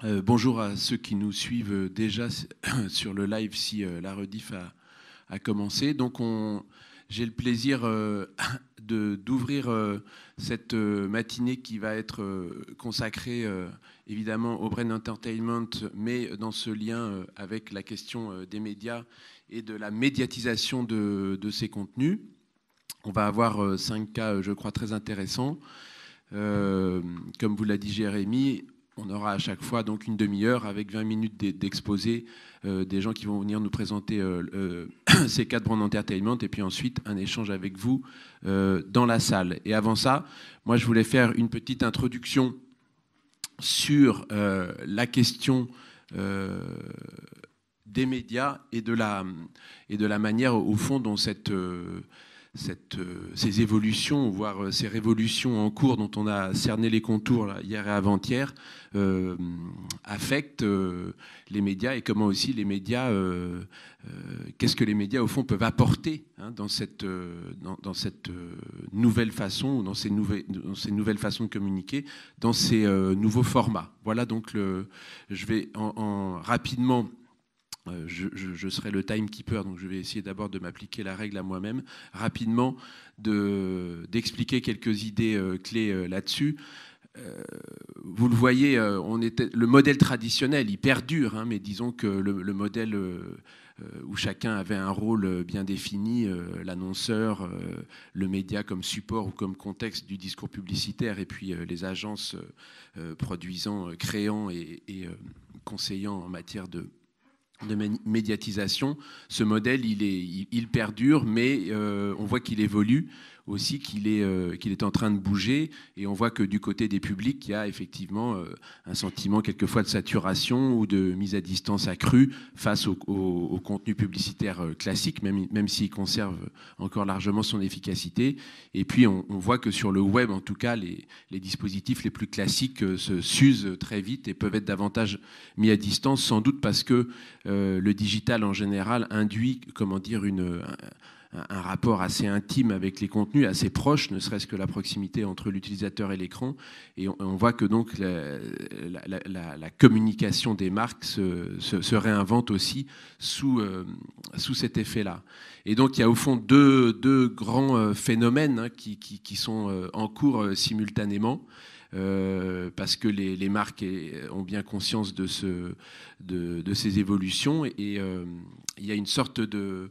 Bonjour à ceux qui nous suivent déjà sur le live si la rediff a commencé. Donc j'ai le plaisir d'ouvrir cette matinée qui va être consacrée évidemment au Brain Entertainment, mais dans ce lien avec la question des médias et de la médiatisation de ces contenus. On va avoir 5 cas, je crois, très intéressants. Comme vous l'a dit Jérémy, on aura à chaque fois donc une demi-heure avec 20 minutes d'exposé des gens qui vont venir nous présenter ces cas de Brand Entertainment et puis ensuite un échange avec vous dans la salle. Et avant ça, moi je voulais faire une petite introduction sur la question des médias et de la manière au fond dont ces évolutions, voire ces révolutions en cours dont on a cerné les contours là, hier et avant-hier, affectent les médias et comment aussi les médias, qu'est-ce que les médias au fond peuvent apporter dans cette nouvelle façon, ou dans ces nouvelles façons de communiquer, dans ces nouveaux formats. Voilà donc je vais rapidement. Je serai le timekeeper, donc je vais essayer d'abord de m'appliquer la règle à moi-même, rapidement d'expliquer quelques idées clés là-dessus. Vous le voyez, le modèle traditionnel, il perdure, mais disons que le modèle où chacun avait un rôle bien défini, l'annonceur, le média comme support ou comme contexte du discours publicitaire, et puis les agences produisant, créant et conseillant en matière de médiatisation, ce modèle, il perdure, mais on voit qu'il évolue aussi, qu'il est en train de bouger, et on voit que du côté des publics, il y a effectivement un sentiment quelquefois de saturation ou de mise à distance accrue face au contenu publicitaire classique, même s'il conserve encore largement son efficacité. Et puis on voit que sur le web, en tout cas, les dispositifs les plus classiques s'usent très vite et peuvent être davantage mis à distance, sans doute parce que le digital en général induit, comment dire, un rapport assez intime avec les contenus, assez proche, ne serait-ce que la proximité entre l'utilisateur et l'écran. Et on voit que donc la communication des marques se réinvente aussi sous cet effet-là. Et donc il y a au fond deux grands phénomènes qui sont en cours simultanément. Parce que les marques ont bien conscience de ces évolutions, et il y a une sorte de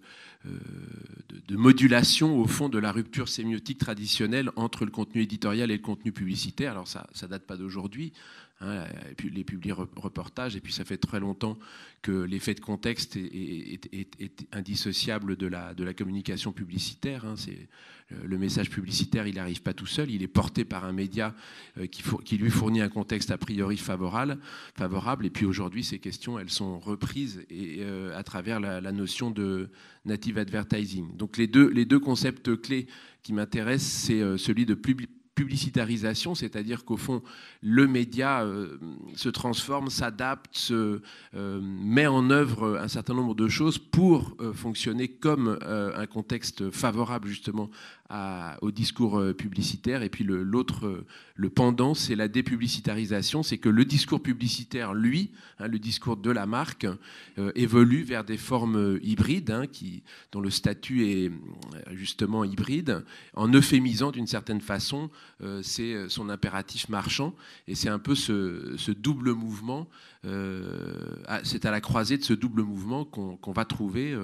modulation au fond de la rupture sémiotique traditionnelle entre le contenu éditorial et le contenu publicitaire. Alors ça date pas d'aujourd'hui, et puis les publi-reportages, et puis ça fait très longtemps que l'effet de contexte est indissociable de la communication publicitaire. C'est le message publicitaire, il n'arrive pas tout seul, il est porté par un média qui lui fournit un contexte a priori favorable. Et puis aujourd'hui, ces questions, elles sont reprises à travers la notion de native advertising. Donc les deux concepts clés qui m'intéressent, c'est celui de publicitarisation, c'est-à-dire qu'au fond, le média se transforme, s'adapte, met en œuvre un certain nombre de choses pour fonctionner comme un contexte favorable justement au discours publicitaire. Et puis le pendant, c'est la dépublicitarisation, c'est que le discours publicitaire, lui, le discours de la marque, évolue vers des formes hybrides, dont le statut est justement hybride, en euphémisant d'une certaine façon c'est son impératif marchand. Et c'est un peu ce double mouvement, c'est à la croisée de ce double mouvement qu'on va trouver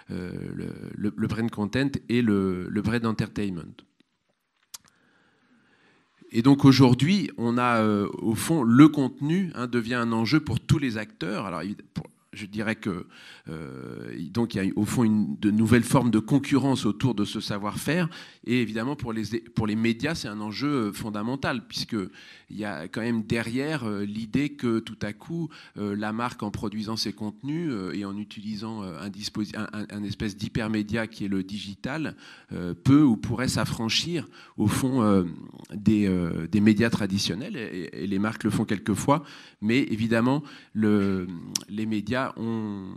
le brand content et le brand entertainment. Et donc aujourd'hui, on a au fond le contenu devient un enjeu pour tous les acteurs. Alors je dirais que donc il y a au fond de nouvelles formes de concurrence autour de ce savoir-faire, et évidemment pour les médias c'est un enjeu fondamental, puisque il y a quand même derrière l'idée que tout à coup la marque, en produisant ses contenus et en utilisant un espèce d'hypermédia qui est le digital, peut ou pourrait s'affranchir au fond des médias traditionnels, et les marques le font quelquefois, mais évidemment les médias ont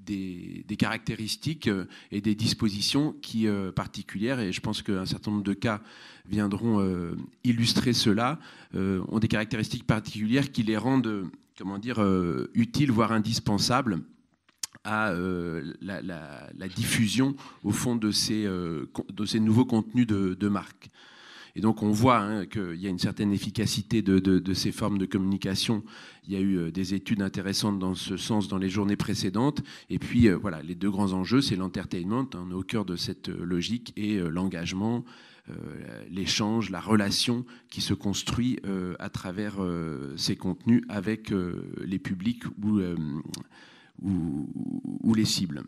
des caractéristiques et des dispositions qui particulières, et je pense qu'un certain nombre de cas viendront illustrer cela, ont des caractéristiques particulières qui les rendent, utiles, voire indispensables à la diffusion, au fond, de ces nouveaux contenus de marque. Et donc on voit qu'il y a une certaine efficacité de ces formes de communication. Il y a eu des études intéressantes dans ce sens dans les journées précédentes. Et puis voilà, les deux grands enjeux, c'est l'entertainment, on est au cœur de cette logique, et l'engagement, l'échange, la relation qui se construit à travers ces contenus avec les publics ou les cibles.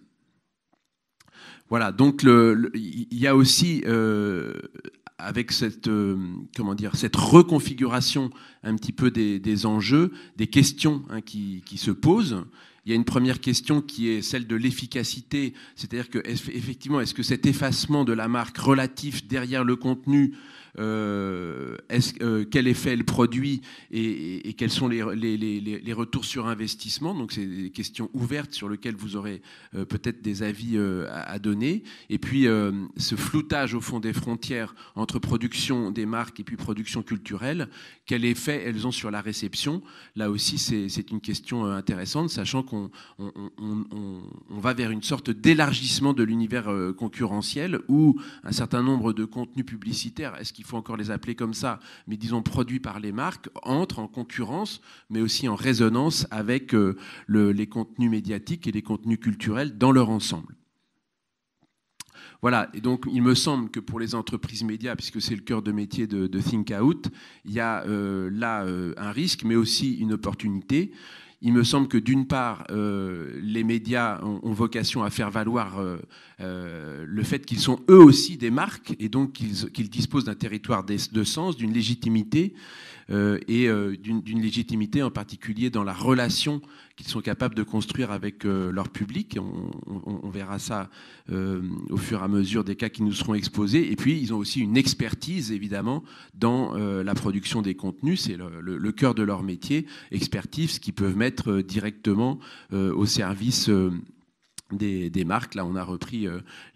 Voilà, donc il y a aussi avec cette reconfiguration un petit peu des enjeux, des questions qui se posent. Il y a une première question qui est celle de l'efficacité, c'est-à-dire que effectivement, est-ce que cet effacement de la marque relatif derrière le contenu, quel effet elle produit et quels sont les retours sur investissement. Donc c'est des questions ouvertes sur lesquelles vous aurez peut-être des avis à donner. Et puis ce floutage au fond des frontières entre production des marques et puis production culturelle, quel effet elles ont sur la réception. Là aussi c'est une question intéressante, sachant qu'on va vers une sorte d'élargissement de l'univers concurrentiel où un certain nombre de contenus publicitaires, est-ce qu'il faut encore les appeler comme ça, mais disons produits par les marques, entrent en concurrence, mais aussi en résonance avec les contenus médiatiques et les contenus culturels dans leur ensemble. Voilà, et donc il me semble que pour les entreprises médias, puisque c'est le cœur de métier de Think Out, il y a là un risque, mais aussi une opportunité. Il me semble que d'une part, les médias ont vocation à faire valoir le fait qu'ils sont eux aussi des marques et donc qu'ils disposent d'un territoire de sens, d'une légitimité et d'une légitimité en particulier dans la relation qu'ils sont capables de construire avec leur public. On verra ça au fur et à mesure des cas qui nous seront exposés. Et puis, ils ont aussi une expertise, évidemment, dans la production des contenus. C'est le cœur de leur métier, expertise qu'ils peuvent mettre directement au service des marques. Là, on a repris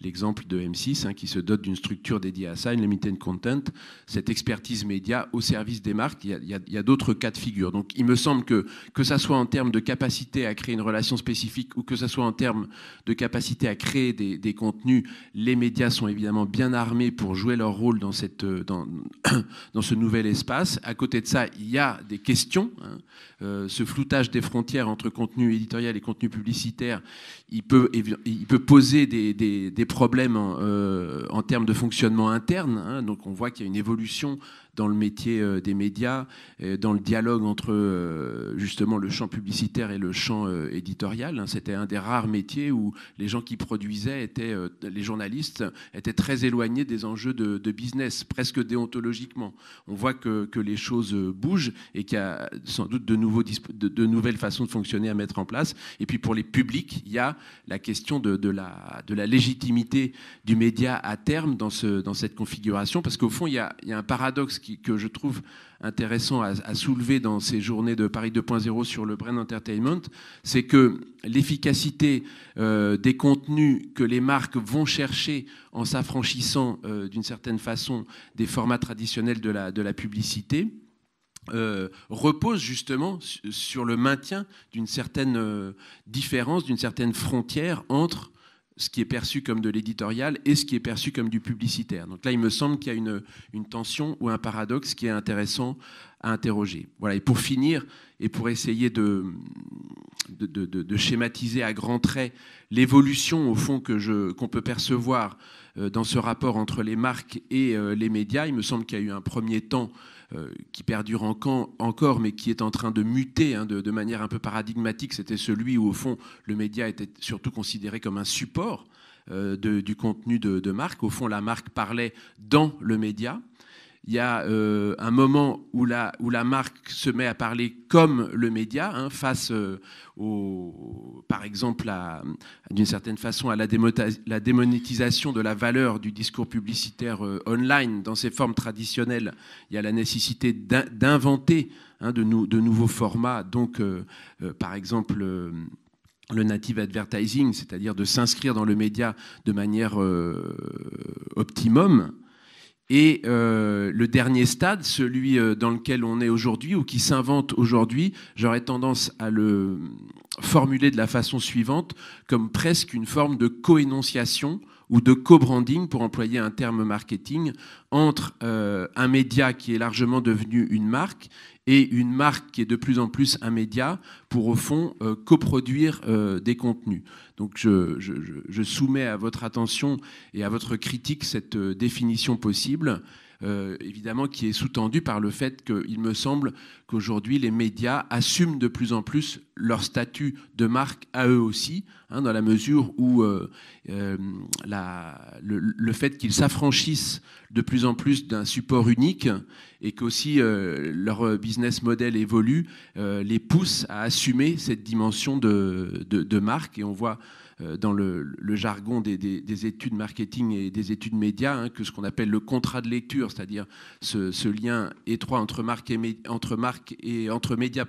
l'exemple de M6 qui se dote d'une structure dédiée à ça, une limited content, cette expertise média au service des marques. Il y a d'autres cas de figure. Donc, il me semble que ça soit en termes de capacité à créer une relation spécifique ou que ça soit en termes de capacité à créer des contenus, les médias sont évidemment bien armés pour jouer leur rôle dans ce nouvel espace. À côté de ça, il y a des questions. Ce floutage des frontières entre contenu éditorial et contenu publicitaire, il peut poser des problèmes en termes de fonctionnement interne. Donc on voit qu'il y a une évolution dans le métier des médias, dans le dialogue entre justement le champ publicitaire et le champ éditorial. C'était un des rares métiers où les gens qui produisaient les journalistes étaient très éloignés des enjeux de business, presque déontologiquement. On voit que les choses bougent et qu'il y a sans doute de nouvelles façons de fonctionner à mettre en place. Et puis pour les publics, il y a la question de la légitimité du média à terme dans cette configuration, parce qu'au fond, il y a un paradoxe que je trouve intéressant à soulever dans ces journées de Paris 2.0 sur le brand entertainment, c'est que l'efficacité des contenus que les marques vont chercher en s'affranchissant d'une certaine façon des formats traditionnels de la publicité repose justement sur le maintien d'une certaine différence, d'une certaine frontière entre ce qui est perçu comme de l'éditorial et ce qui est perçu comme du publicitaire. Donc là, il me semble qu'il y a une tension ou un paradoxe qui est intéressant à interroger. Voilà. Et pour finir, et pour essayer de schématiser à grands traits l'évolution, au fond, qu'on peut percevoir dans ce rapport entre les marques et les médias, il me semble qu'il y a eu un premier temps qui perdure encore, mais qui est en train de muter de manière un peu paradigmatique. C'était celui où, au fond, le média était surtout considéré comme un support du contenu de marque. Au fond, la marque parlait dans le média. Il y a un moment où la marque se met à parler comme le média, face par exemple, d'une certaine façon, à la démonétisation de la valeur du discours publicitaire online dans ses formes traditionnelles. Il y a la nécessité d'inventer de nouveaux formats. Donc, par exemple, le native advertising, c'est-à-dire de s'inscrire dans le média de manière optimum. Et le dernier stade, celui dans lequel on est aujourd'hui ou qui s'invente aujourd'hui, j'aurais tendance à le formuler de la façon suivante, comme presque une forme de co-énonciation ou de co-branding, pour employer un terme marketing, entre un média qui est largement devenu une marque et une marque qui est de plus en plus un média pour, au fond, coproduire des contenus. Donc je soumets à votre attention et à votre critique cette définition possible, évidemment qui est sous-tendue par le fait qu'il me semble qu'aujourd'hui les médias assument de plus en plus leur statut de marque à eux aussi, hein, dans la mesure où le fait qu'ils s'affranchissent de plus en plus d'un support unique et qu'aussi leur business model évolue, les pousse à assumer cette dimension de marque. Et on voit dans le jargon des études marketing et des études médias, hein, que ce qu'on appelle le contrat de lecture, c'est-à-dire ce lien étroit entre médias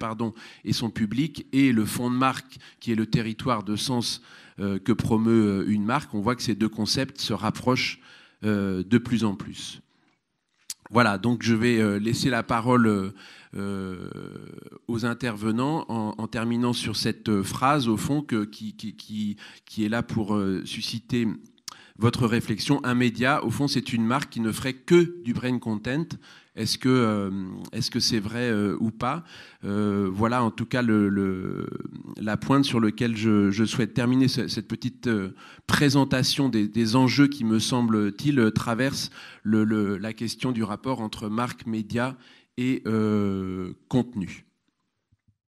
et son public, et le fond de marque qui est le territoire de sens que promeut une marque, on voit que ces deux concepts se rapprochent de plus en plus. Voilà, donc je vais laisser la parole aux intervenants en terminant sur cette phrase, au fond, qui est là pour susciter votre réflexion. Un média, au fond, c'est une marque qui ne ferait que du brain content. Est-ce que c'est vrai ou pas? Voilà, en tout cas, la pointe sur laquelle je souhaite terminer cette petite présentation des enjeux qui, me semble-t-il, traversent la question du rapport entre marque, média et contenu.